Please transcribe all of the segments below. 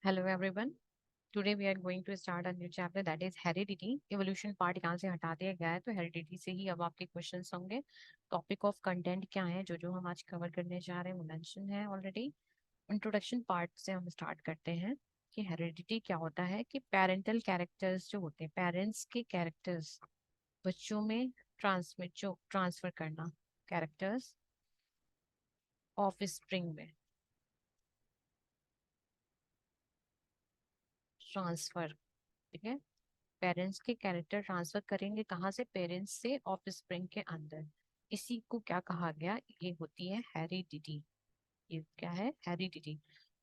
Hello everyone. Today we are going to start a new chapter that is heredity. Evolution part यहाँ से हटा दिया गया है तो heredity से ही अब आपके क्वेश्चंस होंगे. टॉपिक ऑफ कंटेंट क्या है जो जो हम आज कवर करने जा रहे हैं वो मेंशन है ऑलरेडी. इंट्रोडक्शन पार्ट से हम स्टार्ट करते हैं कि हेरिडिटी क्या होता है. कि पेरेंटल कैरेक्टर्स जो होते हैं, पेरेंट्स के कैरेक्टर्स बच्चों में ट्रांसफर करना, कैरेक्टर्स ऑफ स्प्रिंग में ट्रांसफर. ठीक है, पेरेंट्स के कैरेक्टर ट्रांसफर करेंगे कहाँ से? पेरेंट्स से ऑफ स्प्रिंग के अंदर. इसी को क्या कहा गया? ये होती है हेरिडिटी. ये क्या है? हेरिडिटी.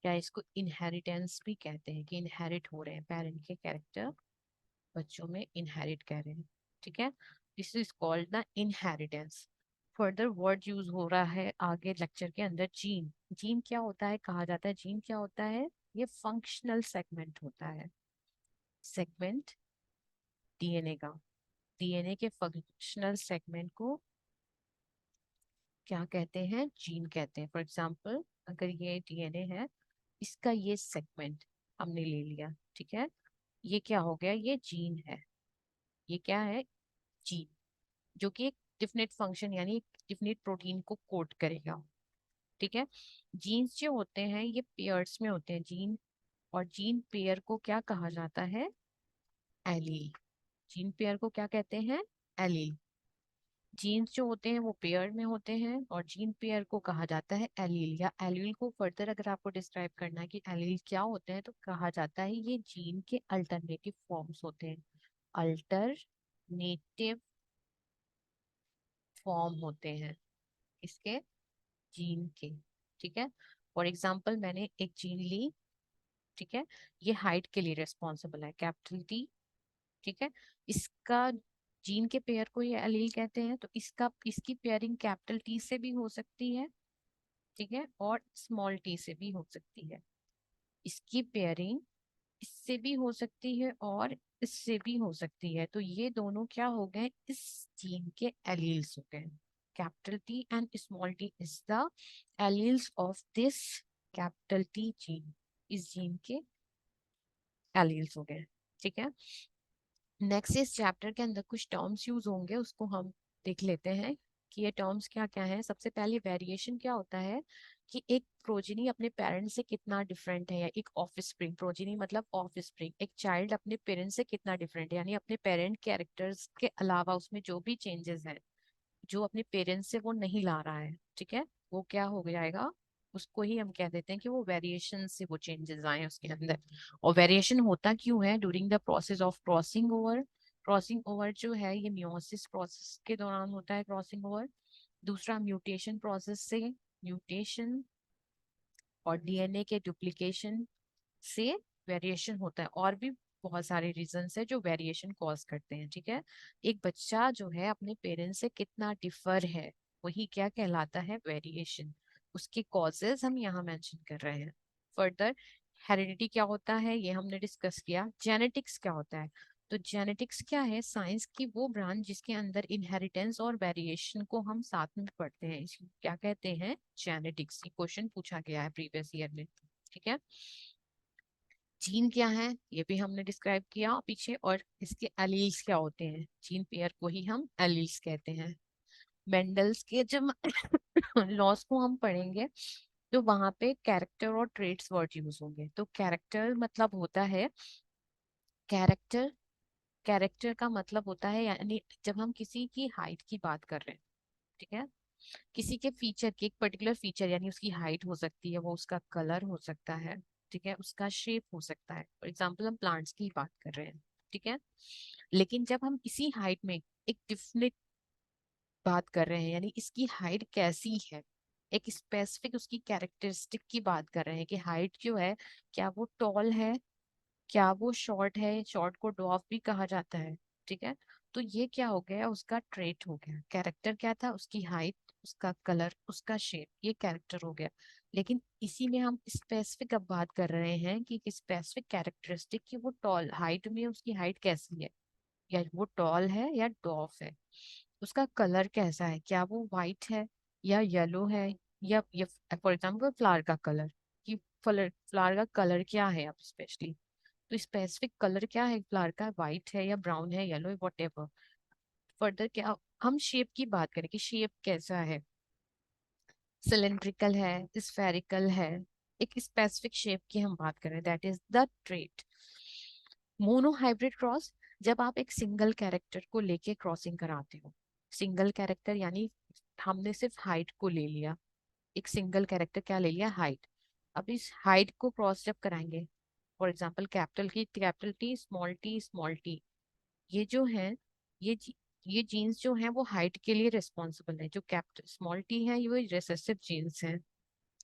या इसको इनहेरिटेंस भी कहते हैं कि इनहेरिट हो रहे हैं पेरेंट के कैरेक्टर बच्चों में, इनहेरिट कह रहे हैं. ठीक है, this is called the inheritance. Further word use हो रहा है आगे लेक्चर के अंदर, जीन. जीन क्या होता है? कहा जाता है जीन क्या होता है? ये फंक्शनल सेगमेंट होता है. सेगमेंट डीएनए का. डीएनए के फंक्शनल सेगमेंट को क्या कहते हैं? जीन कहते हैं. फॉर एग्जांपल, अगर ये डीएनए है, इसका ये सेगमेंट हमने ले लिया, ठीक है, ये क्या हो गया? ये जीन है. ये क्या है? जीन, जो कि एक डिफिनेट फंक्शन यानी एक डिफिनेट प्रोटीन को कोड करेगा. ठीक है, जीन्स जो होते हैं ये पेयर्स में होते हैं जीन. और जीन पेयर को क्या कहा जाता है? एलील. जीन पेयर को क्या कहते हैं? एलील. जीन्स जो होते हैं वो पेयर में होते हैं और जीन पेयर को कहा जाता है एलील. या एलील को फर्दर अगर आपको डिस्क्राइब करना है कि एलील क्या होते हैं तो कहा जाता है ये जीन के अल्टरनेटिव फॉर्म्स होते हैं. अल्टरनेटिव फॉर्म होते हैं इसके, जीन के. ठीक है, फॉर एग्जाम्पल मैंने एक जीन ली. ठीक है, ये हाइट के लिए रिस्पॉन्सिबल है, कैपिटल टी. ठीक है, इसका जीन के पेयर को ये एलील कहते हैं. तो इसकी पेयरिंग कैपिटल टी से भी हो सकती है, ठीक है, और स्मॉल टी से भी हो सकती है. इसकी पेयरिंग इससे भी हो सकती है और इससे भी हो सकती है. तो ये दोनों क्या हो गए? इस जीन के एलील्स हो गए. Capital T and small T is the alleles of this capital T gene. इस जीन के एलील्स हो गए. ठीक है, नेक्स्ट इस चैप्टर के अंदर कुछ टर्म्स यूज होंगे, उसको हम देख लेते हैं कि ये टर्म्स क्या क्या है. सबसे पहले वेरिएशन क्या होता है कि एक प्रोजेनी अपने पेरेंट्स से कितना डिफरेंट है, या एक ऑफस्प्रिंग, प्रोजेनी मतलब ऑफस्प्रिंग, एक चाइल्ड अपने पेरेंट्स से कितना डिफरेंट है, यानी अपने पेरेंट कैरेक्टर्स के अलावा उसमें जो भी चेंजेस हैं जो अपने पेरेंट्स से वो नहीं ला रहा है, ठीक है, वो क्या हो जाएगा? उसको ही हम कह देते हैं कि वो वेरिएशन से वो चेंजेस आए उसके अंदर. और वेरिएशन होता क्यों है? During the process of crossing over. Crossing over जो है ये मियोसिस प्रोसेस के दौरान होता है, क्रॉसिंग ओवर. दूसरा म्यूटेशन प्रोसेस से, म्यूटेशन और डीएनए के डुप्लीकेशन से वेरिएशन होता है. और भी बहुत सारे रीजंस है जो वेरिएशन कॉज करते हैं. ठीक है, एक बच्चा जो है अपने पेरेंट्स से कितना डिफर है, वही क्या कहलाता है? वेरिएशन. उसके कॉजेज हम यहाँ मेंशन कर रहे हैं. फर्दर, हेरिडिटी क्या होता है ये हमने डिस्कस किया. जेनेटिक्स क्या होता है? तो जेनेटिक्स क्या है? साइंस की वो ब्रांच जिसके अंदर इनहेरिटेंस और वेरिएशन को हम साथ में पढ़ते हैं, इसको क्या कहते हैं? जेनेटिक्स. ये क्वेश्चन पूछा गया है प्रीवियस ईयर में. ठीक है, जीन क्या है ये भी हमने डिस्क्राइब किया पीछे. और इसके एलील्स क्या होते हैं? जीन पेयर को ही हम एलील्स कहते हैं. मेंडल्स के जब लॉस को हम पढ़ेंगे तो वहां पे कैरेक्टर और ट्रेट्स वर्ड यूज होंगे. तो कैरेक्टर मतलब होता है, कैरेक्टर, कैरेक्टर का मतलब होता है यानी जब हम किसी की हाइट की बात कर रहे हैं, ठीक है, किसी के फीचर की, एक पर्टिकुलर फीचर यानी उसकी हाइट हो सकती है, वो उसका कलर हो सकता है, ठीक है, उसका शेप हो सकता है. फॉर एग्जाम्पल हम प्लांट्स की बात कर रहे हैं, ठीक है. लेकिन जब हम इसी हाइट में एक डिफिनेट बात कर रहे हैं, यानी इसकी हाइट कैसी है, एक स्पेसिफिक उसकी कैरेक्टरिस्टिक की बात कर रहे हैं कि हाइट जो है, क्या वो टॉल है, क्या वो शॉर्ट है. शॉर्ट को डॉफ भी कहा जाता है. ठीक है, तो ये क्या हो गया? उसका ट्रेट हो गया. कैरेक्टर क्या था? उसकी हाइट, उसका कलर, उसका शेप, ये कैरेक्टर हो गया. लेकिन इसी में हम स्पेसिफिक अब बात कर रहे हैं कि स्पेसिफिक कैरेक्टरिस्टिक की वो टॉल, हाइट में उसकी हाइट कैसी है, या वो टॉल है या डॉफ है. उसका कलर कैसा है, क्या वो वाइट है या येलो है, या फॉर एग्जाम्पल फ्लावर का कलर, कि फ्लावर का कलर क्या है अब स्पेशली, तो स्पेसिफिक कलर क्या है फ्लावर का, व्हाइट है या ब्राउन है, येलो है, वॉट एवर। फर्दर क्या, हम शेप की बात करें कि शेप कैसा है, सिलेंड्रिकल है, स्फेरिकल है, एक स्पेसिफिक शेप की हम बात करें, that is the trait. Monohybrid cross, जब आप एक सिंगल कैरेक्टर को लेके क्रॉसिंग कराते हो, सिंगल कैरेक्टर यानी हमने सिर्फ हाइट को ले लिया, एक सिंगल कैरेक्टर क्या ले लिया, हाइट। अब इस हाइट को क्रॉस जब कराएंगे, for example capital T small T, ये जो है, ये जी- ये जीन्स जो है वो हाइट के लिए रिस्पॉन्सिबल है। जो कैपिटल स्मॉल टी है ये रिसेसिव जीन्स है,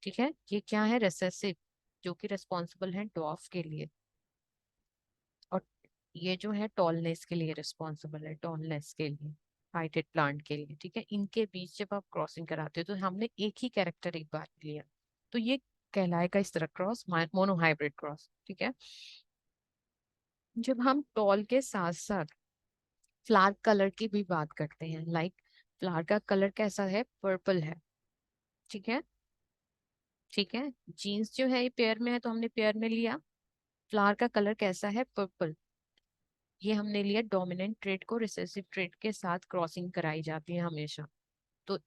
ठीक है, ये क्या है, रिसेसिव, जो कि रिस्पॉन्सिबल है डॉफ के लिए। और ये जो है टॉलनेस के लिए रिस्पॉन्सिबल है, टॉलनेस के लिए, हाइटेड प्लांट के लिए, ठीक है। इनके बीच जब आप क्रॉसिंग कराते हो तो हमने एक ही कैरेक्टर एक बार लिया, तो ये कहलाएगा इस तरह क्रॉस, मोनोहाइब्रिड क्रॉस, ठीक है। जब हम टॉल के साथ साथ फ्लावर कलर की भी बात करते हैं, लाइक फ्लावर का कलर कैसा है, पर्पल है, ठीक है, ठीक है। जीन्स जो है ये पेयर में है तो हमने पेयर में लिया, फ्लावर का कलर कैसा है, पर्पल, ये हमने लिया। डोमिनेंट ट्रेट को रिसेसिव ट्रेट के साथ क्रॉसिंग कराई जाती है हमेशा। तो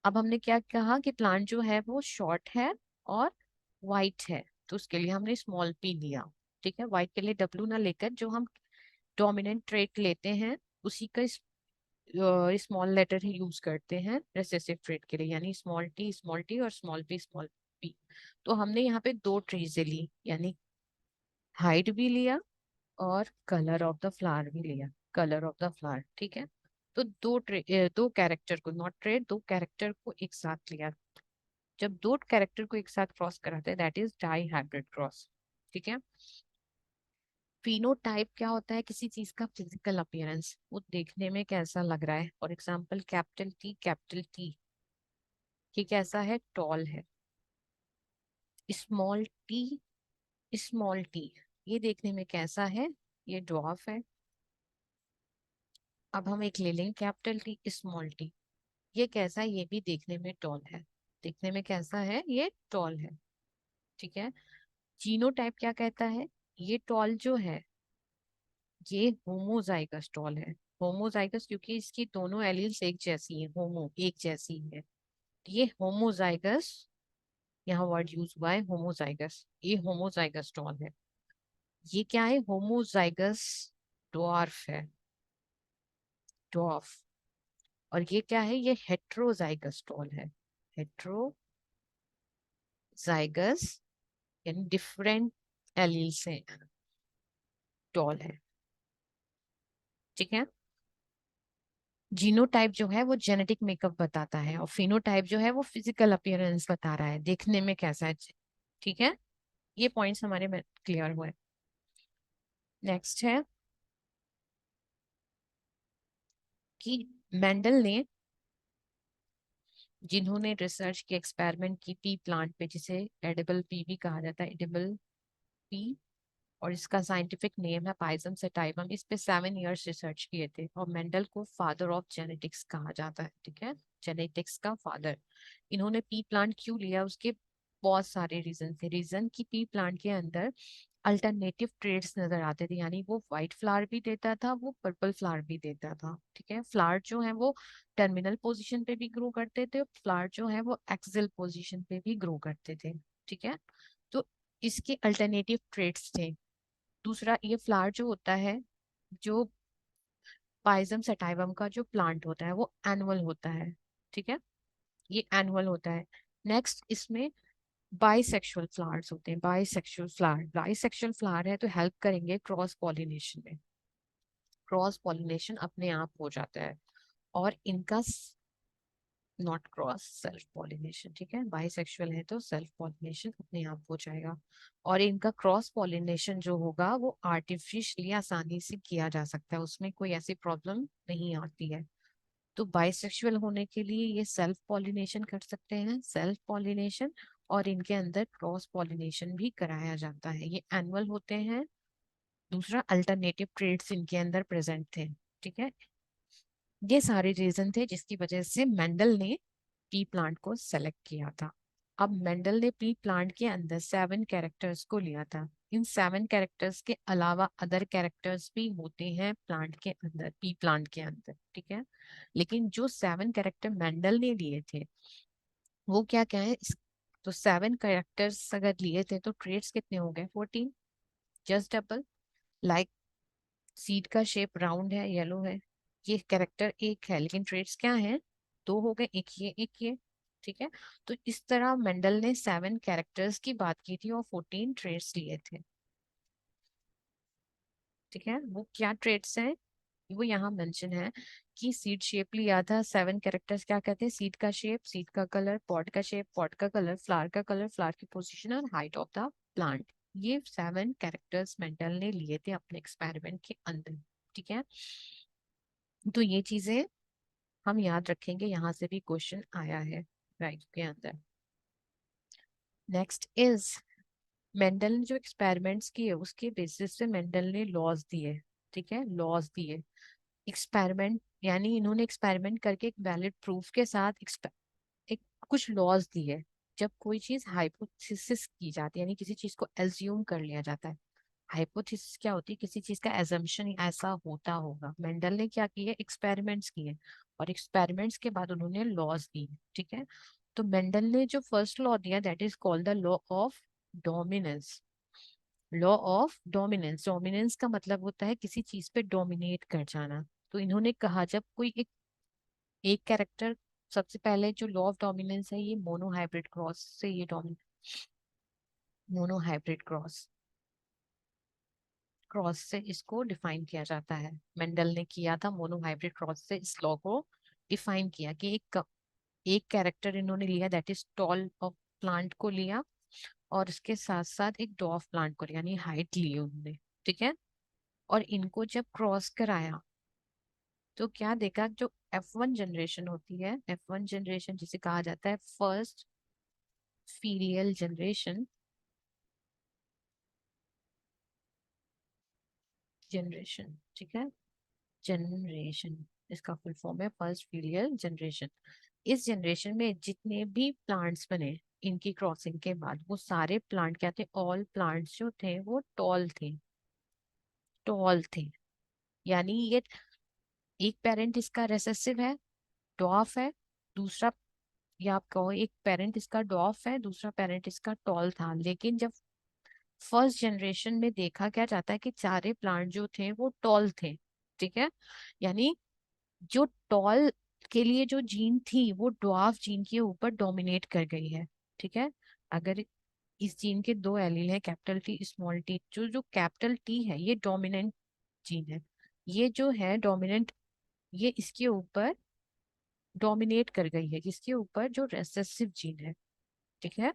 अब हमने क्या कहा कि प्लांट जो है वो शॉर्ट है और वाइट है, तो उसके लिए हमने स्मॉल पी लिया, ठीक है। वाइट के लिए डब्ल्यू ना लेकर जो हम डोमिनेंट ट्रेट लेते हैं उसी का स्मॉल लेटर ही यूज करते हैं रिसेसिव ट्रेट के लिए, यानी स्मॉल टी और स्मॉल पी। तो हमने यहाँ पे दो ट्रीज ली, यानी हाइट भी लिया और कलर ऑफ द फ्लावर भी लिया, कलर ऑफ द फ्लावर, ठीक है। तो दो कैरेक्टर को, नॉट ट्रेड, दो कैरेक्टर को एक साथ लिया। जब दो कैरेक्टर को एक साथ क्रॉस कराते हैं that is dihybrid cross, ठीक है। फिनोटाइप क्या होता है, किसी चीज का फिजिकल अपीयरेंस, वो देखने में कैसा लग रहा है। फॉर एग्जाम्पल कैपिटल टी, ये कैसा है, टॉल है। स्मॉल टी ये देखने में कैसा है, ये ड्वार्फ है। अब हम एक ले लेंगे कैपिटल टी स्मॉल टी, ये कैसा है, ये भी देखने में टॉल है, देखने में कैसा है, ये टॉल है, ठीक है। जीनोटाइप क्या कहता है, ये टॉल जो है ये होमोजाइगस टॉल है। होमोजाइगस क्योंकि इसकी दोनों एलील्स एक जैसी है, होमो एक जैसी है, ये होमोजाइगस, यहाँ वर्ड यूज हुआ है होमोजाइगस, ये होमोजाइगस टॉल है। ये क्या है, होमोजाइगस ड्वार्फ है, ड्वार्फ। और ये क्या है, ये हेट्रोजाइगस टॉल है, हेट्रोजाइगस यानी डिफरेंट एलील से टॉल है, ठीक है। जीनोटाइप जो है वो जेनेटिक मेकअप बताता है और फिनोटाइप जो है वो फिजिकल अपीयरेंस बता रहा है, देखने में कैसा है, ठीक है। ये पॉइंट्स हमारे में क्लियर हुए। नेक्स्ट है कि मेंडल ने, जिन्होंने रिसर्च की, एक्सपेरिमेंट की पी प्लांट पे, जिसे एडिबल पी भी कहा जाता है, एडिबल पी, और इसका साइंटिफिक नेम है पाइजम सेटाइवम, इस पे 7 इयर्स रिसर्च किए थे। और मेंडल को फादर ऑफ जेनेटिक्स कहा जाता है, ठीक है, जेनेटिक्स का फादर। इन्होंने पी प्लांट क्यों लिया, उसके बहुत सारे रीजन थे। रीजन की पी प्लांट के अंदर अल्टरनेटिव ट्रेड्स नजर आते थे, यानी वो व्हाइट फ्लावर भी देता था, वो पर्पल फ्लावर भी देता था, ठीक है। फ्लावर जो है वो टर्मिनल पोजीशन पे भी ग्रो करते थे, फ्लावर जो है वो एक्सियल पोजीशन पे भी ग्रो करते थे, ठीक है। तो इसके अल्टरनेटिव ट्रेड्स थे। दूसरा, ये फ्लावर जो होता है, जो पाइजम सटाइवम का जो प्लांट होता है वो एनुअल होता है, ठीक है, ये एनुअल होता है। नेक्स्ट, इसमें बाइसेक्सुअल फ्लावर्स होते हैं, बाइसेक्सुअल फ्लावर है तो हेल्प करेंगे क्रॉस पॉलिनेशन में, क्रॉस पॉलिनेशन अपने आप हो जाता है। और इनका नॉट क्रॉस, सेल्फ पॉलिनेशन, ठीक है, बाइसेक्सुअल है तो सेल्फ पॉलिनेशन अपने आप हो जाएगा। और इनका क्रॉस पॉलिनेशन जो होगा वो आर्टिफिशियली आसानी से किया जा सकता है, उसमें कोई ऐसी प्रॉब्लम नहीं आती है। तो बाइसेक्सुअल होने के लिए ये सेल्फ पॉलिनेशन कर सकते हैं, सेल्फ पॉलिनेशन, और इनके अंदर क्रॉस पॉलिनेशन भी कराया जाता है, ये एनुअल होते हैं। दूसरा, अल्टरनेटिव ट्रेड्स इनके अंदर प्रेजेंट थे, ठीक है। ये सारे रीजन थे जिसकी वजह से मेंडल ने टी प्लांट को सेलेक्ट किया था। अब मेंडल ने प्री प्लांट के अंदर 7 कैरेक्टर्स को लिया था। इन 7 कैरेक्टर्स के अलावा अदर कैरेक्टर्स भी होते हैं प्लांट के अंदर, पी प्लांट के अंदर, ठीक है। लेकिन जो 7 कैरेक्टर मेंडल ने लिए थे वो क्या क्या है तो 7 कैरेक्टर्स अगर लिए थे तो ट्रेड्स कितने हो गए? 14, जस्ट डबल। लाइक सीड का शेप राउंड है, येलो है, ये कैरेक्टर एक है, लेकिन ट्रेड्स क्या है? दो हो गए, एक ये एक ये, ठीक है। तो इस तरह मेंडल ने 7 कैरेक्टर्स की बात की थी और 14 ट्रेड्स लिए थे, ठीक है। वो क्या ट्रेड्स हैं? वो यहाँ मेंशन है कि सीड शेप लिया था। 7 कैरेक्टर्स क्या कहते हैं? सीड का शेप, सीड का कलर, पॉट का शेप, पॉट का कलर, फ्लावर की पोजीशन और हाइट ऑफ द प्लांट। ये 7 कैरेक्टर्स मेंडल ने लिए थे अपने एक्सपेरिमेंट के अंदर, ठीक है। तो ये चीजें हम याद रखेंगे, यहाँ से भी क्वेश्चन आया है राइट के अंदर। नेक्स्ट इज मेंडल ने जो एक्सपेरिमेंट्स किए उसके बेसिस पे मेंडल ने लॉज दिए, ठीक है, लॉज दिए। एक्सपेरिमेंट यानी इन्होंने एक्सपेरिमेंट करके एक वैलिड प्रूफ के साथ एक कुछ लॉज दिए। जब कोई चीज हाइपोथेसिस की जाती है यानी किसी चीज को एज्यूम कर लिया जाता है। हाइपोथेसिस क्या होती है? किसी चीज का एजम्पशन ऐसा होता होगा। मेंडल ने क्या किए? एक्सपेरिमेंट्स किए और एक्सपेरिमेंट्स के बाद उन्होंने लॉज दी, ठीक है। तो मेंडल ने जो फर्स्ट लॉ दिया that is called the law of dominance. Law of dominance, dominance का मतलब होता है किसी चीज पे डोमिनेट कर जाना। तो इन्होंने कहा जब कोई एक कैरेक्टर, सबसे पहले जो लॉ ऑफ डोमिनेंस है ये मोनोहाइब्रिड क्रॉस से, ये मोनोहाइब्रिड क्रॉस क्रॉस से इसको डिफाइन किया जाता है। मेंडल ने किया था मोनोहाइब्रिड क्रॉस से इस लॉ को डिफाइन किया कि एक कैरेक्टर इन्होंने लिया that is tall of plant को लिया और इसके साथ साथ एक डॉफ प्लांट को लिया, यानी हाइट ली उन्होंने, ठीक है। और इनको जब क्रॉस कराया तो क्या देखा? जो F1 जनरेशन होती है, F1 जनरेशन जिसे कहा जाता है फर्स्ट फीलियल जनरेशन, जनरेशन, ठीक है, जनरेशन, इसका फुल फॉर्म है फर्स्ट फीलियल जनरेशन। इस जनरेशन में जितने भी प्लांट्स बने इनकी क्रॉसिंग के बाद वो सारे प्लांट क्या थे? ऑल प्लांट्स जो थे वो टॉल थे, टॉल थे। यानी ये एक पेरेंट इसका रेसेसिव है, डॉफ है, दूसरा, या आप कहो एक पेरेंट इसका डॉफ है, दूसरा पेरेंट इसका टॉल था। लेकिन जब फर्स्ट जनरेशन में देखा क्या जाता है कि सारे प्लांट जो थे वो टॉल थे, ठीक है। यानी जो टॉल के लिए जो जीन थी वो ड्वार्फ जीन के ऊपर डोमिनेट कर गई है, ठीक है। अगर इस जीन के दो एलील है, कैपिटल टी स्मॉल टी, जो जो कैपिटल टी है ये डोमिनेंट जीन है, ये जो है डोमिनेंट, ये इसके ऊपर डोमिनेट कर गई है, किसके ऊपर? जो रेसेसिव जीन है, ठीक है,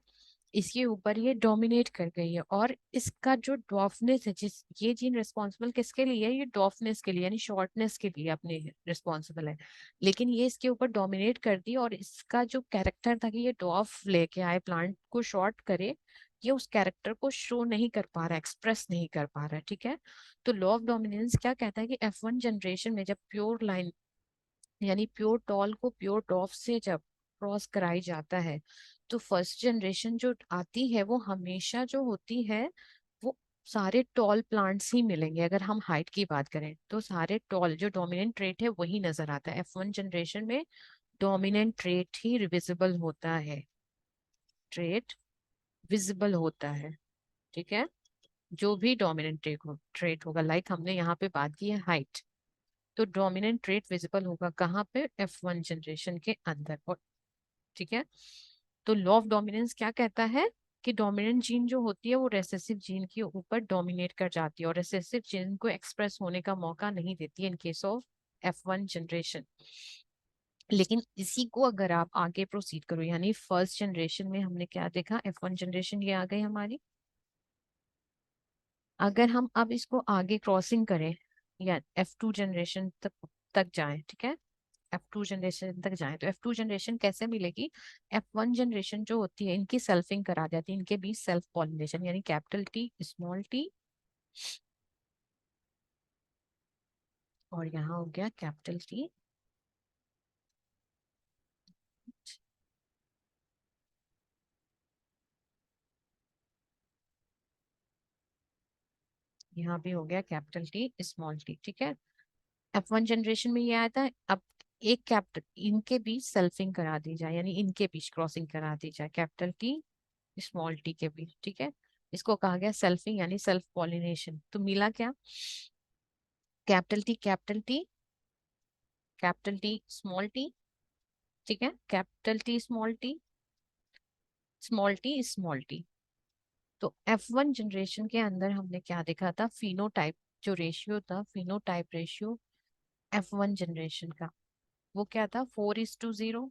इसके ऊपर ये डोमिनेट कर गई है। और इसका जो डॉफनेस है, जिस ये जीन रिस्पॉन्सिबल किसके लिए है? ये डॉफनेस के लिए यानी शॉर्टनेस के लिए अपने रिस्पॉन्सिबल है। लेकिन ये इसके ऊपर डोमिनेट कर दी और इसका जो कैरेक्टर था कि ये डॉफ लेके आए प्लांट को शॉर्ट करे, ये उस कैरेक्टर को शो नहीं कर पा रहा, एक्सप्रेस नहीं कर पा रहा है, ठीक है। तो लॉ ऑफ डोमिनेंस क्या कहता है कि F1 जनरेशन में जब प्योर लाइन यानी प्योर टॉल को प्योर डॉफ से जब क्रॉस कराई जाता है तो फर्स्ट जनरेशन जो आती है वो हमेशा जो होती है वो सारे टॉल प्लांट्स ही मिलेंगे। अगर हम हाइट की बात करें तो सारे टॉल, जो डोमिनेंट ट्रेट है वही नजर आता है F1 जनरेशन में। डोमिनेंट ट्रेट ही विजिबल होता है, ट्रेट विजिबल होता है, ठीक है। जो भी डोमिनेंट ट्रेट होगा, लाइक हमने यहाँ पे बात की है हाइट, तो डोमिनेंट ट्रेट विजिबल होगा कहाँ पे? F1 जनरेशन के अंदर। और ठीक है, तो लॉ ऑफ डोमिनेंस क्या कहता है कि डोमिनेंट जीन जो होती है वो रेसेसिव जीन के ऊपर डोमिनेट कर जाती है और रेसेसिव जीन को एक्सप्रेस होने का मौका नहीं देती इन केस ऑफ F1 जनरेशन। लेकिन इसी को अगर आप आगे प्रोसीड करो, यानी फर्स्ट जनरेशन में हमने क्या देखा? F1 जनरेशन ये आ गई हमारी। अगर हम अब इसको आगे क्रॉसिंग करें या F2 जनरेशन तक तक जाएं, ठीक है, F2 जनरेशन तक जाएं, तो F2 जनरेशन कैसे मिलेगी? F1 जनरेशन जो होती है इनकी सेल्फिंग करा जाती है, इनके बीच सेल्फ पॉलिनेशन, यानी कैपिटल टी स्मॉल टी और यहाँ हो गया कैपिटल टी, यहाँ भी हो गया कैपिटल टी स्मॉल टी, ठीक है। F1 जनरेशन में ये आया था। अब एक कैपिटल इनके बीच सेल्फिंग करा दी जाए, यानी इनके बीच क्रॉसिंग करा दी जाए कैपिटल टी स्मॉल टी के बीच, ठीक है। इसको कहा गया सेल्फिंग यानी सेल्फ पॉलिनेशन। तो मिला क्या, capital T capital T, capital T small T, ठीक है, capital T small T, small T small T. तो F1 जनरेशन के अंदर हमने क्या देखा था, फिनोटाइप जो रेशियो था, फिनोटाइप रेशियो F1 जनरेशन का वो क्या था, 4:0।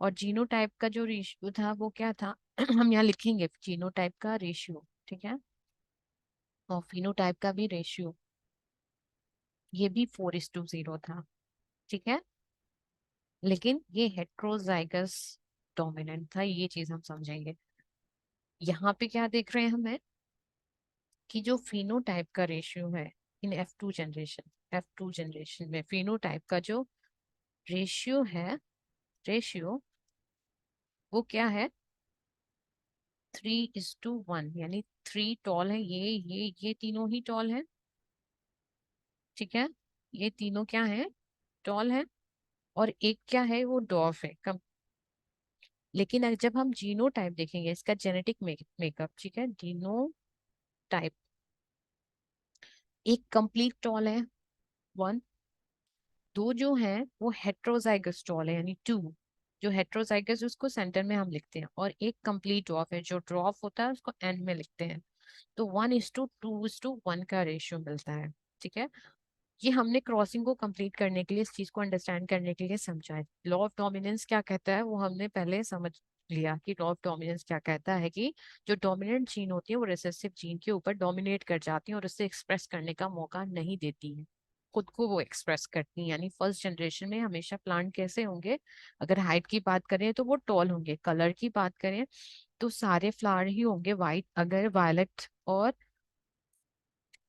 और जीनोटाइप का जो रेशियो था वो क्या था हम यहाँ लिखेंगे जीनोटाइप का रेशियो, ठीक है, और फिनोटाइप का भी रेशियो, ये भी 4:0 था, ठीक है। लेकिन ये हेट्रोजाइगस डोमिनेंट था, ये चीज हम समझेंगे। यहाँ पे क्या देख रहे हैं हमें कि जो फिनोटाइप का रेशियो है इन F2 जनरेशन में फिनोटाइप का जो रेशियो है, रेशियो वो क्या है, 3:1, यानी 3 टॉल है, ये तीनों ही टॉल है, ठीक है, ये तीनों क्या है, टॉल है। और एक क्या है, वो डॉर्फ है कम। लेकिन अगर जब हम जीनोटाइप देखेंगे, इसका जेनेटिक मेकअप, ठीक है, जीनोटाइप एक कंप्लीट टॉल है 1, दो जो है वो हेट्रोजाइगस टॉल है यानी 2, जो हेट्रोजाइगस उसको सेंटर में हम लिखते हैं, और एक कंप्लीट ड्रॉप है, जो ड्रॉप होता है उसको एंड में लिखते हैं। तो 1:2:1 का रेशियो मिलता है, ठीक है। ये हमने क्रॉसिंग को कंप्लीट करने के लिए, इस चीज को अंडरस्टैंड करने के लिए समझा है। लॉ ऑफ डोमिनेंस क्या कहता है वो हमने पहले समझ लिया कि लॉ ऑफ डोमिनेंस क्या कहता है कि जो डोमिनेंट जीन होती है वो रिसेसिव जीन के ऊपर डोमिनेट कर जाती है और उससे एक्सप्रेस करने का मौका नहीं देती है, खुद को वो एक्सप्रेस करती है। यानी फर्स्ट जनरेशन में हमेशा प्लांट कैसे होंगे, अगर हाइट की बात करें तो वो टॉल होंगे, कलर की बात करें तो सारे फ्लावर ही होंगे वाइट, अगर वायलेट और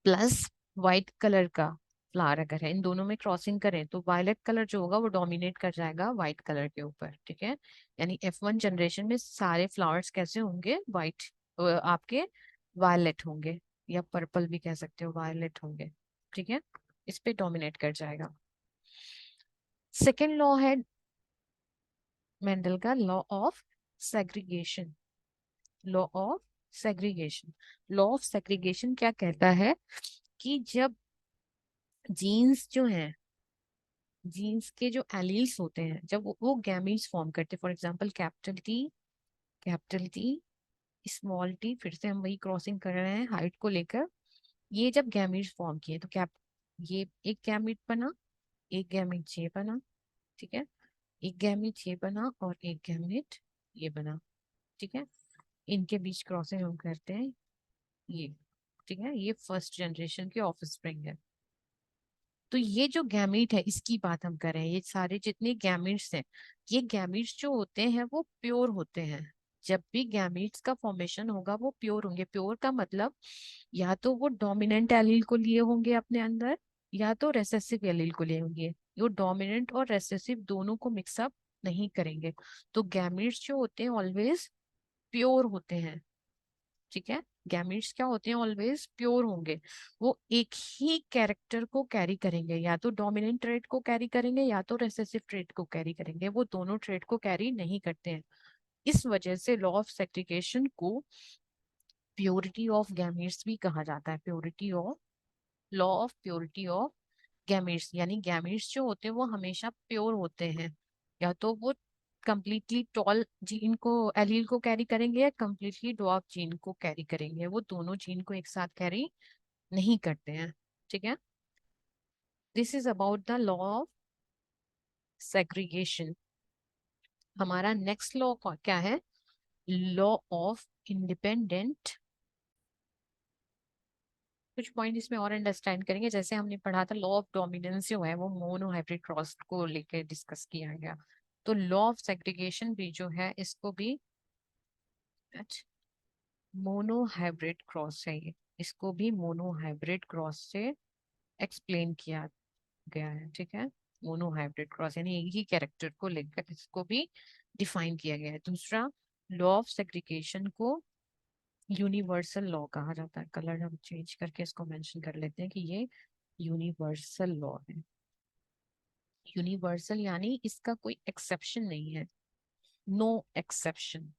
प्लस व्हाइट कलर का फ्लावर अगर है, इन दोनों में क्रॉसिंग करें तो वायलेट कलर जो होगा वो डोमिनेट कर जाएगा व्हाइट कलर के ऊपर, ठीक है। यानी F1 जनरेशन में सारे फ्लावर्स कैसे होंगे, व्हाइट, आपके वायलेट होंगे, या पर्पल भी कह सकते हो, वायलेट होंगे, ठीक है, इस पे डोमिनेट कर जाएगा। सेकेंड लॉ है मेंडल का, law of segregation. Law of segregation, law of segregation क्या कहता है कि जब जीन्स जो हैं, जीन्स के जो एलील्स होते हैं, जब वो गैमीट्स फॉर्म करते हैं, for example capital T small T, फिर से हम वही क्रॉसिंग कर रहे हैं हाइट को लेकर, ये जब गैमीट्स फॉर्म किए तो क्या, ये एक गैमीट बना, एक गैमीट ये बना, ठीक है, एक गैमीट ये बना और एक गैमीट ये बना, ठीक है। इनके बीच क्रॉसिंग हम करते हैं ये, ठीक है, ये फर्स्ट जनरेशन के ऑफस्प्रिंग है। तो ये जो गैमीट है इसकी बात हम कर रहे हैं, ये सारे जितने गैमीट्स हैं, ये गैमीट्स जो होते हैं वो प्योर होते हैं। जब भी गैमीट्स का फॉर्मेशन होगा वो प्योर होंगे। प्योर का मतलब या तो वो डोमिनेंट एलील को लिए होंगे अपने अंदर, या तो रेसेसिव एलील को लिए होंगे। वो डोमिनेंट और रेसेसिव दोनों को मिक्सअप नहीं करेंगे। तो गैमीट्स जो होते हैं ऑलवेज प्योर होते हैं, ठीक है। गैमीट्स क्या होते हैं, ऑलवेज प्योर होंगे। वो एक ही कैरेक्टर को कैरी करेंगे, या तो डोमिनेंट ट्रेट को कैरी करेंगे या तो रेसेसिव ट्रेट को कैरी करेंगे, वो दोनों ट्रेट को कैरी नहीं करते हैं। इस वजह से लॉ ऑफ सेग्रीगेशन को प्योरिटी ऑफ गैमीट्स भी कहा जाता है। Purity of, law of purity of gametes, यानी गैमीट्स जो होते हैं वो हमेशा प्योर होते हैं, या तो वो कंप्लीटली टॉल जीन को, एलील को कैरी करेंगे, या कंप्लीटली ड्वार्फ जीन को कैरी करेंगे, वो दोनों जीन को एक साथ कैरी नहीं करते हैं, ठीक है। This is about the law of segregation. हमारा नेक्स्ट लॉ क्या है, लॉ ऑफ इंडिपेंडेंट। कुछ पॉइंट इसमें और अंडरस्टैंड करेंगे, जैसे हमने पढ़ा था लॉ ऑफ डोमिनेंस जो है वो मोनोहाइब्रिड क्रॉस को लेकर डिस्कस किया गया। तो लॉ ऑफ सेग्रीगेशन भी जो है इसको भी मोनोहाइब्रिड क्रॉस है, ये इसको भी मोनोहाइब्रिड क्रॉस से एक्सप्लेन किया गया है, ठीक है। मोनोहाइब्रिड क्रॉस यानी एक ही कैरेक्टर को लेकर इसको भी डिफाइन किया गया है। दूसरा, लॉ ऑफ सेग्रीगेशन को यूनिवर्सल लॉ कहा जाता है। कलर हम चेंज करके इसको मेंशन कर लेते हैं कि ये यूनिवर्सल लॉ है। यूनिवर्सल यानी इसका कोई एक्सेप्शन नहीं है, नो एक्सेप्शन,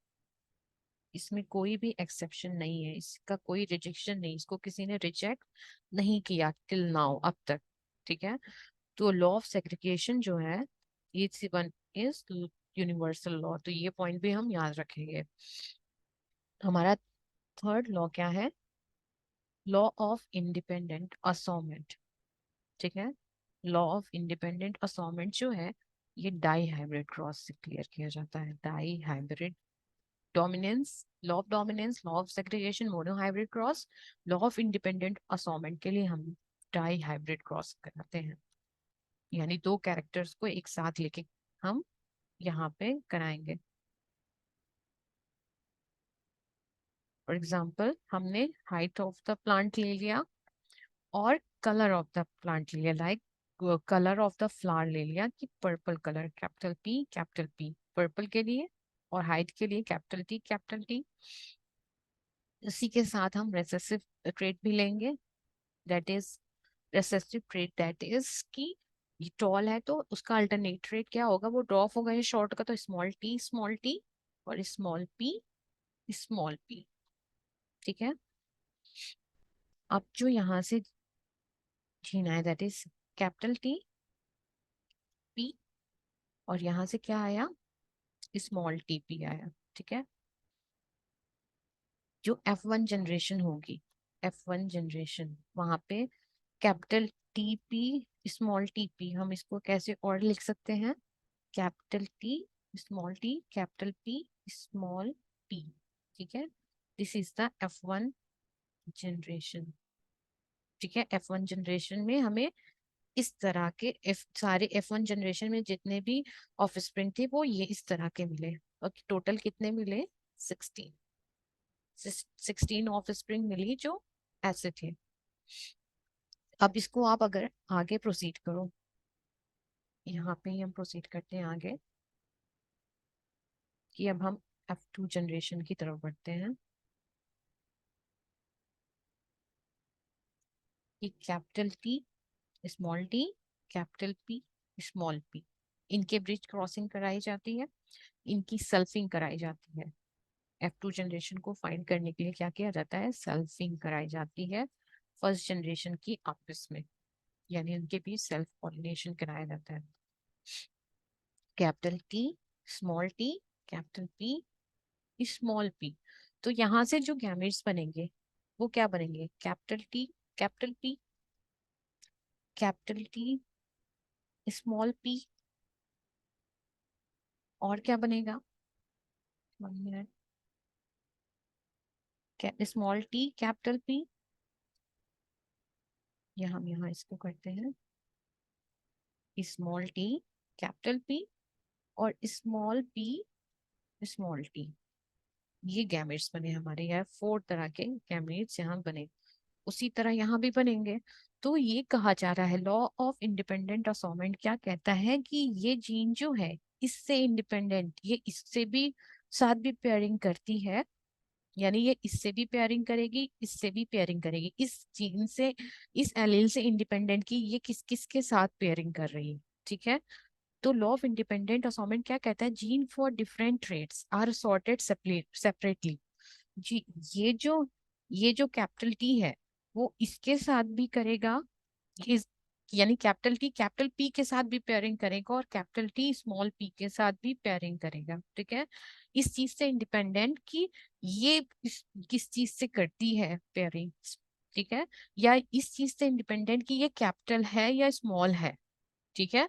इसमें कोई भी एक्सेप्शन नहीं है, इसका कोई रिजेक्शन नहीं, इसको किसी ने रिजेक्ट नहीं किया टिल नाउ, अब तक। ठीक है, तो लॉ ऑफ सेग्रीगेशन जो है, ये वन इज यूनिवर्सल लॉ, तो ये पॉइंट भी हम याद रखेंगे। हमारा थर्ड लॉ क्या है? Law of independent assortment. ठीक है, लॉ ऑफ इंडिपेंडेंट असॉर्टमेंट जो है, ये डाई हाइब्रिड क्रॉस से क्लियर किया जाता है। Dihybrid dominance, law of dominance, law of segregation, monohybrid cross, law of independent assortment के लिए हम डाई हाइब्रिड क्रॉस कराते हैं, यानी दो कैरेक्टर्स को एक साथ लेके हम यहाँ पे कराएंगे। फॉर एग्जाम्पल, हमने हाइट ऑफ द प्लांट ले लिया और कलर ऑफ द प्लांट ले लिया, like colour of the flower ले लिया कि purple colour, capital P purple के लिए, और हाइट के लिए कैपिटल टी। इसी के साथ हम रेसेसिव ट्रेट भी लेंगे, that is recessive trait that is कि ये टॉल है तो उसका अल्टरनेट ट्रेट क्या होगा, वो ड्रॉप होगा ये शॉर्ट का, तो स्मॉल टी और स्मॉल पी। ठीक है, अब जो यहाँ से जीना है that is capital T P, और यहाँ से क्या आया, स्मॉल टी पी आया। ठीक है, जो F1 जनरेशन होगी, F1 जनरेशन, वहां पे capital T P small T P, हम इसको कैसे और लिख सकते हैं, capital T small T capital P small P. ठीक है, this is the F1 generation. ठीक है, F1 जनरेशन में हमें इस तरह के सारे F1 जनरेशन में जितने भी ऑफस्प्रिंग थे वो ये इस तरह के मिले, और टोटल कितने मिले, 16। 16 ऑफस्प्रिंग मिली जो ऐसे थे। अब इसको आप अगर आगे प्रोसीड करो, यहाँ पे ही हम प्रोसीड करते हैं आगे, कि अब हम F2 जनरेशन की तरफ बढ़ते हैं, कि capital T small T capital P small P, इनके ब्रिज क्रॉसिंग कराई जाती है, इनकी सेल्फिंग कराई जाती है। F2 जनरेशन को फाइंड करने के लिए क्या किया जाता है, सेल्फिंग कराई जाती है फर्स्ट जनरेशन की आपस में, यानी उनके बीच सेल्फ पॉलिनेशन कराया जाता है। Capital T small T capital P small P, तो यहाँ से जो गैमेट्स बनेंगे वो क्या बनेंगे, capital T capital P capital T small P, और क्या बनेगा, 1 minute, small T capital P, या हम यहाँ इसको करते हैं स्मॉल टी कैपिटल पी और स्मॉल पी स्मॉल टी। ये गैमेट्स बने हमारे, यहाँ 4 तरह के गैमेट्स यहाँ बने, उसी तरह यहाँ भी बनेंगे। तो ये कहा जा रहा है, लॉ ऑफ इंडिपेंडेंट असॉर्टमेंट क्या कहता है कि ये जीन जो है इससे इंडिपेंडेंट, ये इससे भी साथ भी पेयरिंग करती है, यानी ये इससे भी पेयरिंग करेगी इससे भी पेयरिंग करेगी, इस जीन से इस एलील से इंडिपेंडेंट की ये किस किस के साथ पेयरिंग कर रही है। ठीक है, तो लॉ ऑफ इंडिपेंडेंट असॉर्टमेंट क्या कहता है, gene for different traits are sorted separately. जी, ये जो कैपिटल टी है वो इसके साथ भी करेगा, इस यानी कैपिटल टी कैपिटल पी के साथ भी पेयरिंग करेगा और कैपिटल टी स्मॉल पी के साथ भी पेयरिंग करेगा। ठीक है, इस चीज से इंडिपेंडेंट कि ये किस चीज से करती है पेयरिंग। ठीक है, या इस चीज से इंडिपेंडेंट कि ये कैपिटल है या स्मॉल है। ठीक है,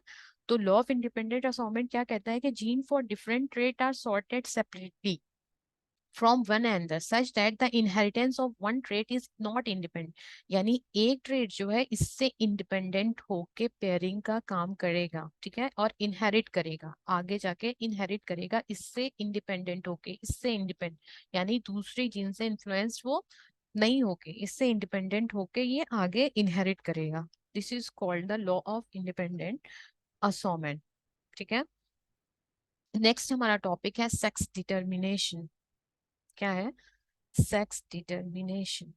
तो लॉ ऑफ इंडिपेंडेंट असॉर्टमेंट क्या कहता है कि gene for different trait are sorted separately from one another such that the inheritance of one trait is not independent, यानी एक ट्रेट जो है इससे इंडिपेंडेंट होके पेयरिंग का काम करेगा। ठीक है, और इनहेरिट करेगा, आगे जाके इनहेरिट करेगा इससे इंडिपेंडेंट होके, इससे इंडिपेंडेंट यानी दूसरी जीन से इन्फ्लुएंस वो नहीं होके, इससे इंडिपेंडेंट होके ये आगे इनहेरिट करेगा। This is called the law of independent assortment. ठीक है, नेक्स्ट हमारा टॉपिक है सेक्स डिटर्मिनेशन। क्या है, सेक्स डिटर्मिनेशन।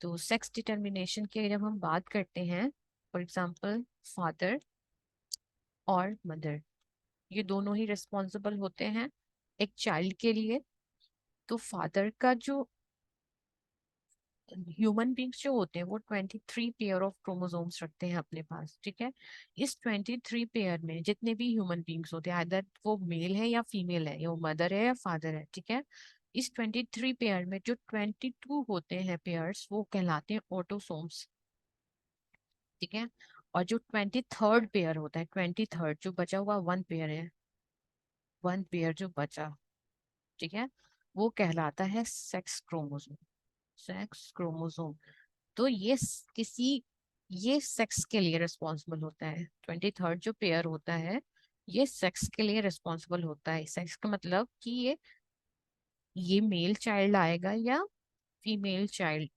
तो सेक्स डिटर्मिनेशन की जब हम बात करते हैं, फॉर एग्जाम्पल फादर और मदर, ये दोनों ही रिस्पॉन्सिबल होते हैं एक चाइल्ड के लिए। तो फादर का जो, ह्यूमन बींग्स जो होते हैं वो 23 पेयर ऑफ क्रोमोसोम्स रखते हैं अपने पास, ठीक है। इस 23 पेयर में जितने भी ह्यूमन बींग्स होते हैं, आइदर वो मेल है या फीमेल है, या वो मदर है या फादर है, ठीक है। इस 23 पेयर में जो 22 होते हैं पेयर्स, वो कहलाते हैं ऑटोसोम्स, ठीक है। और जो 23rd पेयर होता है, 23rd जो बचा हुआ 1 पेयर है, 1 पेयर जो बचा, ठीक है, वो कहलाता है सेक्स क्रोमोसोम। Sex chromosome. तो किसी, ये सेक्स के लिए रिस्पॉन्सिबल होता है, 23rd जो पेयर होता है, ये सेक्स के लिए रिस्पॉन्सिबल होता है। सेक्स का मतलब कि ये मेल चाइल्ड आएगा या फीमेल चाइल्ड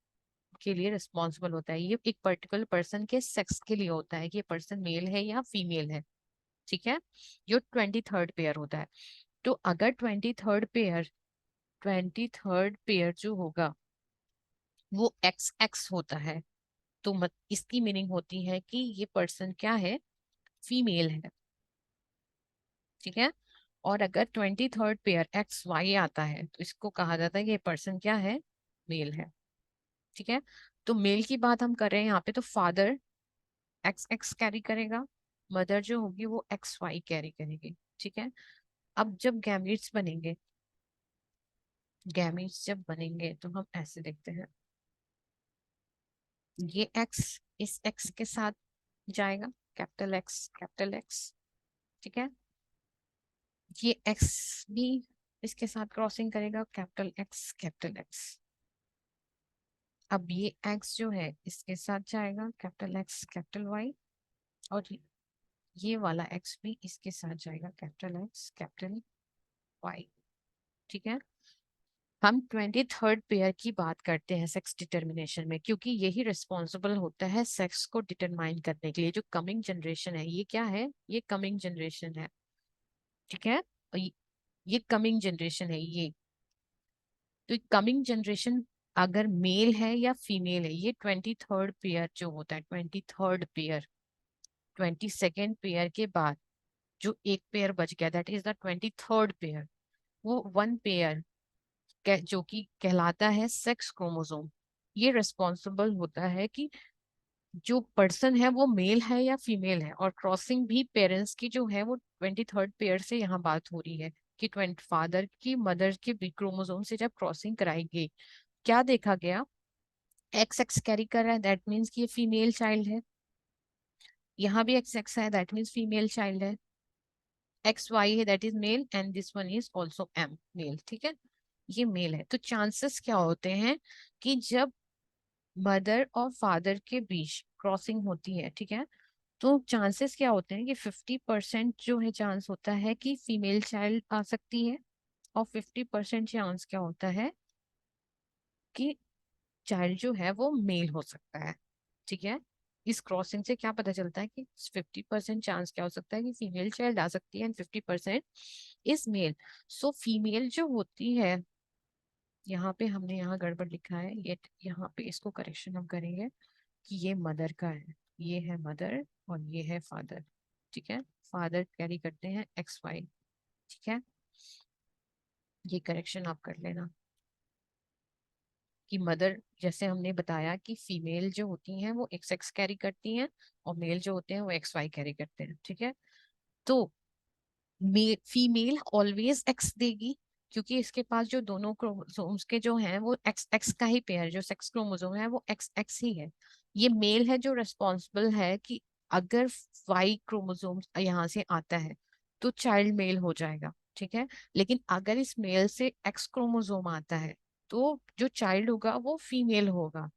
के लिए रिस्पॉन्सिबल होता है। ये एक पर्टिकुलर पर्सन के सेक्स के लिए होता है कि ये पर्सन मेल है या फीमेल है, ठीक है। जो 23rd पेयर होता है। तो अगर 23rd पेयर जो होगा वो एक्स एक्स होता है, तो इसकी मीनिंग होती है कि ये पर्सन क्या है, फीमेल है, ठीक है। और अगर 23rd पेयर एक्स वाई आता है, तो इसको कहा जाता है कि ये पर्सन क्या है, मेल है, ठीक है। तो मेल की बात हम कर रहे हैं यहाँ पे, तो फादर एक्स एक्स कैरी करेगा, मदर जो होगी वो एक्स वाई कैरी करेगी, ठीक है। अब जब गैमीट्स बनेंगे, गैमीट्स जब बनेंगे तो हम ऐसे देखते हैं, ये एक्स इस एक्स के साथ जाएगा, कैपिटल एक्स, ठीक है। ये एक्स भी इसके साथ क्रॉसिंग करेगा, कैपिटल एक्स। अब ये एक्स जो है इसके साथ जाएगा, कैपिटल एक्स कैपिटल वाई। और ये वाला एक्स भी इसके साथ जाएगा, कैपिटल एक्स कैपिटल वाई, ठीक है। हम 23rd पेयर की बात करते हैं सेक्स डिटर्मिनेशन में, क्योंकि यही रिस्पॉन्सिबल होता है सेक्स को डिटरमाइन करने के लिए। जो कमिंग जनरेशन है, ये क्या है, ये कमिंग जनरेशन है, ठीक है। और ये कमिंग जनरेशन है ये। तो कमिंग जनरेशन अगर मेल है या फीमेल है, ये 23rd पेयर जो होता है, 23rd पेयर, 22nd पेयर के बाद जो एक पेयर बच गया, that is the 23rd pair. वो 1 पेयर जो कि कहलाता है सेक्स क्रोमोसोम। ये रिस्पॉन्सिबल होता है कि जो पर्सन है वो मेल है या फीमेल है। और क्रॉसिंग भी पेरेंट्स की जो है वो 23rd पेयर से यहाँ बात हो रही है कि 20 फादर की मदर के बी क्रोमोसोम से जब क्रॉसिंग कराई गई, क्या देखा गया, एक्स एक्स कैरी कर रहा है, दैट मीन्स कि ये फीमेल चाइल्ड है। यहाँ भी एक्स एक्स है, दैट मीन्स फीमेल चाइल्ड है। एक्स वाई है, that is male, and this one is also M male, ठीक है। ये मेल है। तो चांसेस क्या होते हैं कि जब मदर और फादर के बीच क्रॉसिंग होती है, ठीक है, तो चांसेस क्या होते हैं कि 50% जो है चांस होता है कि फीमेल चाइल्ड आ सकती है, और 50% चांस क्या होता है कि चाइल्ड जो है वो मेल हो सकता है, ठीक है। इस क्रॉसिंग से क्या पता चलता है कि 50% चांस क्या हो सकता है कि फीमेल चाइल्ड आ सकती है, and 50% is male. So female जो होती है, यहाँ पे हमने यहाँ गड़बड़ लिखा है, ये यहाँ पे इसको करेक्शन हम करेंगे कि ये मदर का है, ये है मदर और ये है फादर, ठीक है। फादर कैरी करते हैं एक्स वाई, ठीक है। ये करेक्शन आप कर लेना कि मदर, जैसे हमने बताया कि फीमेल जो होती हैं वो एक्स एक्स कैरी करती हैं, और मेल जो होते हैं वो एक्स वाई कैरी करते हैं, ठीक है। तो फीमेल ऑलवेज एक्स देगी, क्योंकि इसके पास जो दोनों क्रोमोसोम्स के जो हैं वो एक्स एक्स का ही पेयर, जो सेक्स क्रोमोसोम है वो एक्स एक्स ही है। ये मेल है जो रिस्पॉन्सिबल है कि अगर वाई क्रोमोसोम यहाँ से आता है तो चाइल्ड मेल हो जाएगा, ठीक है। लेकिन अगर इस मेल से एक्स क्रोमोसोम आता है तो जो चाइल्ड होगा वो फीमेल होगा,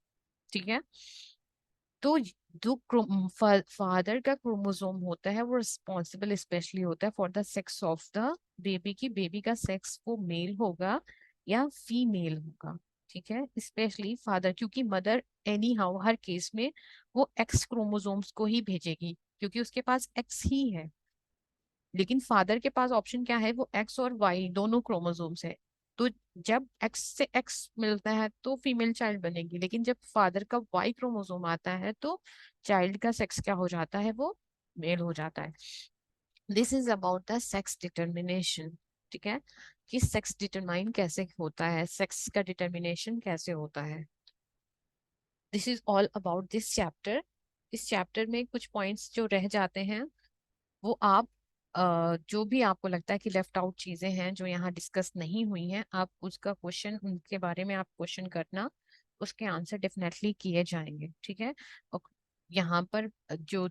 ठीक है। तो जो फादर का क्रोमोसोम होता है वो रिस्पॉन्सिबल स्पेशली होता है for the sex of the baby, की बेबी का सेक्स वो मेल होगा या फीमेल होगा, ठीक है। स्पेशली फादर, क्योंकि mother any how her case में वो एक्स क्रोमोसोम्स को ही भेजेगी क्योंकि उसके पास एक्स ही है। लेकिन फादर के पास ऑप्शन क्या है, वो एक्स और वाई दोनों क्रोमोसोम्स है। तो जब एक्स से एक्स मिलता है तो फीमेल चाइल्ड बनेगी, लेकिन जब फादर का वाई क्रोमोसोम आता है तो चाइल्ड का सेक्स क्या हो जाता है, वो मेल हो जाता है। This is about the sex determination. ठीक है, कि सेक्स डिटरमाइन कैसे होता है, सेक्स का डिटर्मिनेशन कैसे होता है। This is all about this chapter. इस चैप्टर में कुछ पॉइंट्स जो रह जाते हैं वो आप जो भी आपको लगता है कि लेफ्ट आउट चीजें हैं जो यहाँ डिस्कस नहीं हुई हैं, आप उसका क्वेश्चन, उनके बारे में आप क्वेश्चन करना, उसके आंसर डेफिनेटली किए जाएंगे। ठीक है, और यहाँ पर जो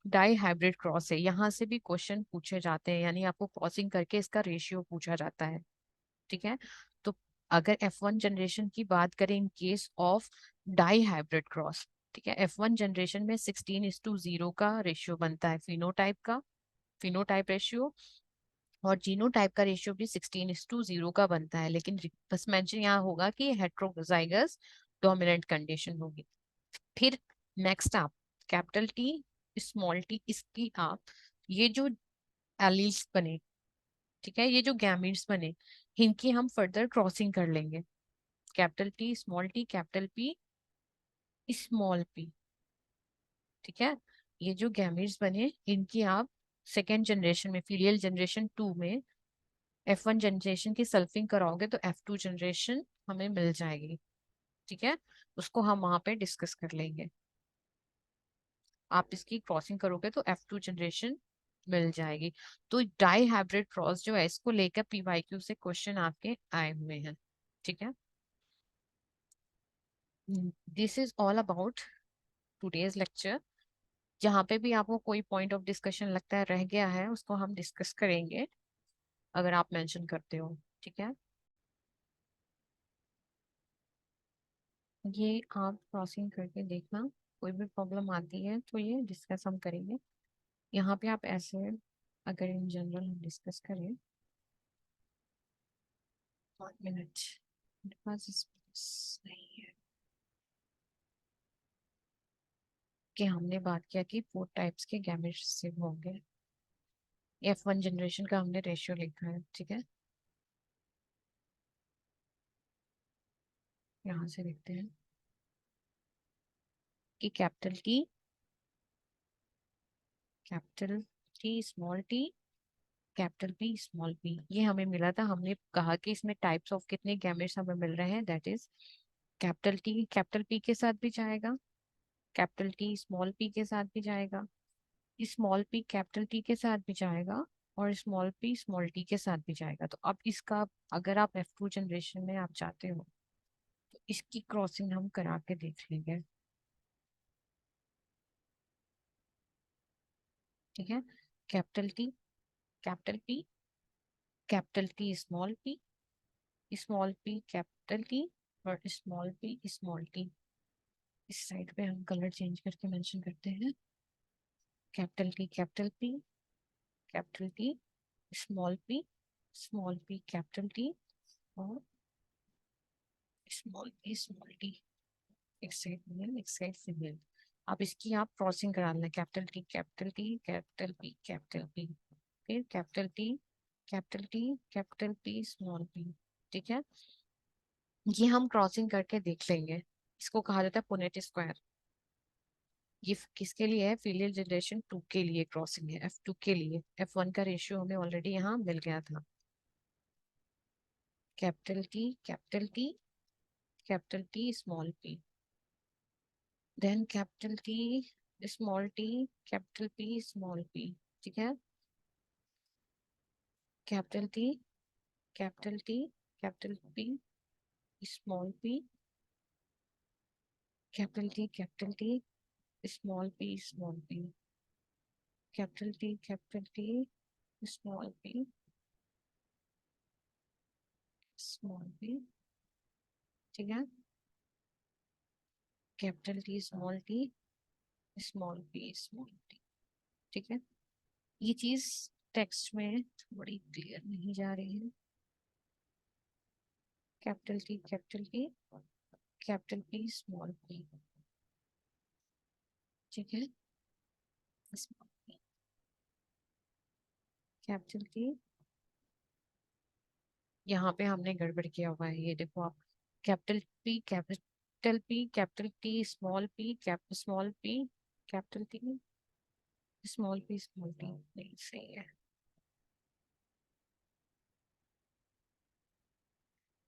डाई हाइब्रिड क्रॉस है, यहाँ से भी क्वेश्चन पूछे जाते हैं, यानी आपको क्रॉसिंग करके इसका रेशियो पूछा जाता है। ठीक है, तो अगर F1 जनरेशन की बात करें in case of dihybrid cross, ठीक है, F1 जनरेशन में 16:0 का रेशियो बनता है फिनोटाइप का, फिनोटाइप रेशियो, और जीनोटाइप का रेशियो भी 16:0 का बनता है, लेकिन बस मेंशन यहाँ होगा कि हेट्रोजाइगस डोमिनेंट कंडीशन होगी। फिर नेक्स्ट आप कैपिटल टी स्मॉल टी, इसकी आप ये जो एलील्स बने, ठीक है, ये जो गैमीट्स बने, इनकी हम फर्दर क्रॉसिंग कर लेंगे। Capital T small T capital P small P. ठीक है, ये जो गैमीट्स बने इनकी आप सेकेंड जनरेशन में, फीलियल जनरेशन 2 में F1 जनरेशन की सल्फिंग कराओगे तो F2 जनरेशन हमें मिल जाएगी। ठीक है, उसको हम वहां पे डिस्कस कर लेंगे। आप इसकी क्रॉसिंग करोगे तो F2 जनरेशन मिल जाएगी। तो डाई हाइब्रिड क्रॉस जो है, इसको लेकर PYQ से क्वेश्चन आपके आए हुए हैं। ठीक है, this is all about today's lecture. जहाँ पे भी आपको कोई पॉइंट ऑफ डिस्कशन लगता है रह गया है, उसको हम डिस्कस करेंगे अगर आप मेंशन करते हो। ठीक है, ये आप क्रॉसिंग करके देखना, कोई भी प्रॉब्लम आती है तो ये डिस्कस हम करेंगे। यहाँ पे आप ऐसे, अगर इन जनरल हम डिस्कस करें, 1 मिनट, मेरे पास स्पेस नहीं है, कि हमने बात किया कि 4 टाइप्स के गैमेट्स होंगे। F1 जनरेशन का हमने रेशियो लिखा है। ठीक है, यहाँ से लिखते हैं कि capital T small T capital P small P, ये हमें मिला था। हमने कहा कि इसमें टाइप्स ऑफ कितने गैमेट्स हमें मिल रहे हैं, that is capital T capital P के साथ भी जाएगा, कैपिटल टी स्मॉल पी के साथ भी जाएगा, स्मॉल पी कैपिटल टी के साथ भी जाएगा, और स्मॉल पी स्मॉल टी के साथ भी जाएगा। तो अब इसका, अगर आप F2 जनरेशन में आप चाहते हो तो इसकी क्रॉसिंग हम करा के देख लेंगे। ठीक है, capital T capital P capital T small P capital T, और स्मॉल पी स्मॉल टी। इस साइड पे हम कलर चेंज करके मेंशन करते हैं, capital T capital T small P capital T, और स्मॉल टी। एक साइड मेल एक साइड फीमेल। अब इसकी आप क्रॉसिंग करा लें, capital T capital P capital P, फिर कैपिटल पी स्मॉल पी। ठीक है, ये हम क्रॉसिंग करके देख लेंगे। इसको कहा जाता है पुनेट स्क्वायर। ये किसके लिए है, फीलियल जनरेशन 2 के लिए क्रॉसिंग है, F2 के लिए। F1 का रेशियो हमें ऑलरेडी यहाँ मिल गया था। Capital T capital T capital T small P, then capital T small T capital P small P. ठीक है, capital T capital T capital P small P capital T small P small P, capital T small P small P. ठीक है, capital T small T. ठीक है, ये चीज text में थोड़ी क्लियर नहीं जा रही है। Capital T capital P small P. ठीक है, स्मॉल पी कैपिटल टी यहाँ पे हमने गड़बड़ किया हुआ है, ये देखो आप, capital capital T small P small P capital T small T नहीं सही है।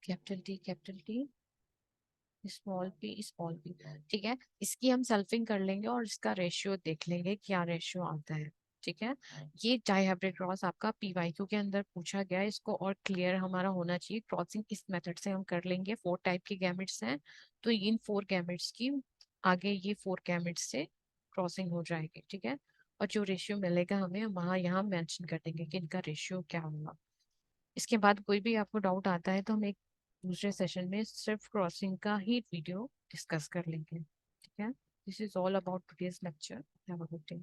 कैपिटल टी स्मॉल पी, ठीक है। इसकी हम सल्फिंग कर लेंगे और इसका रेशियो देख लेंगे क्या रेशियो आता है। ठीक है, ये डाइहाइब्रिड क्रॉस आपका पीवाईक्यू के अंदर पूछा गया है, इसको और क्लियर हमारा होना चाहिए। क्रॉसिंग इस मेथड से हम कर लेंगे, 4 टाइप के गैमेट्स हैं, तो इन 4 गैमेट्स की आगे ये 4 गैमेट्स से क्रॉसिंग हो जाएगी। ठीक है, और जो रेशियो मिलेगा हमें वहां यहाँ मेंशन कर देंगे कि इनका रेशियो क्या होगा। इसके बाद कोई भी आपको डाउट आता है तो हम एक दूसरे सेशन में सिर्फ क्रॉसिंग का ही वीडियो डिस्कस कर लेंगे। ठीक है, this is all about today's lecture. Have a good day.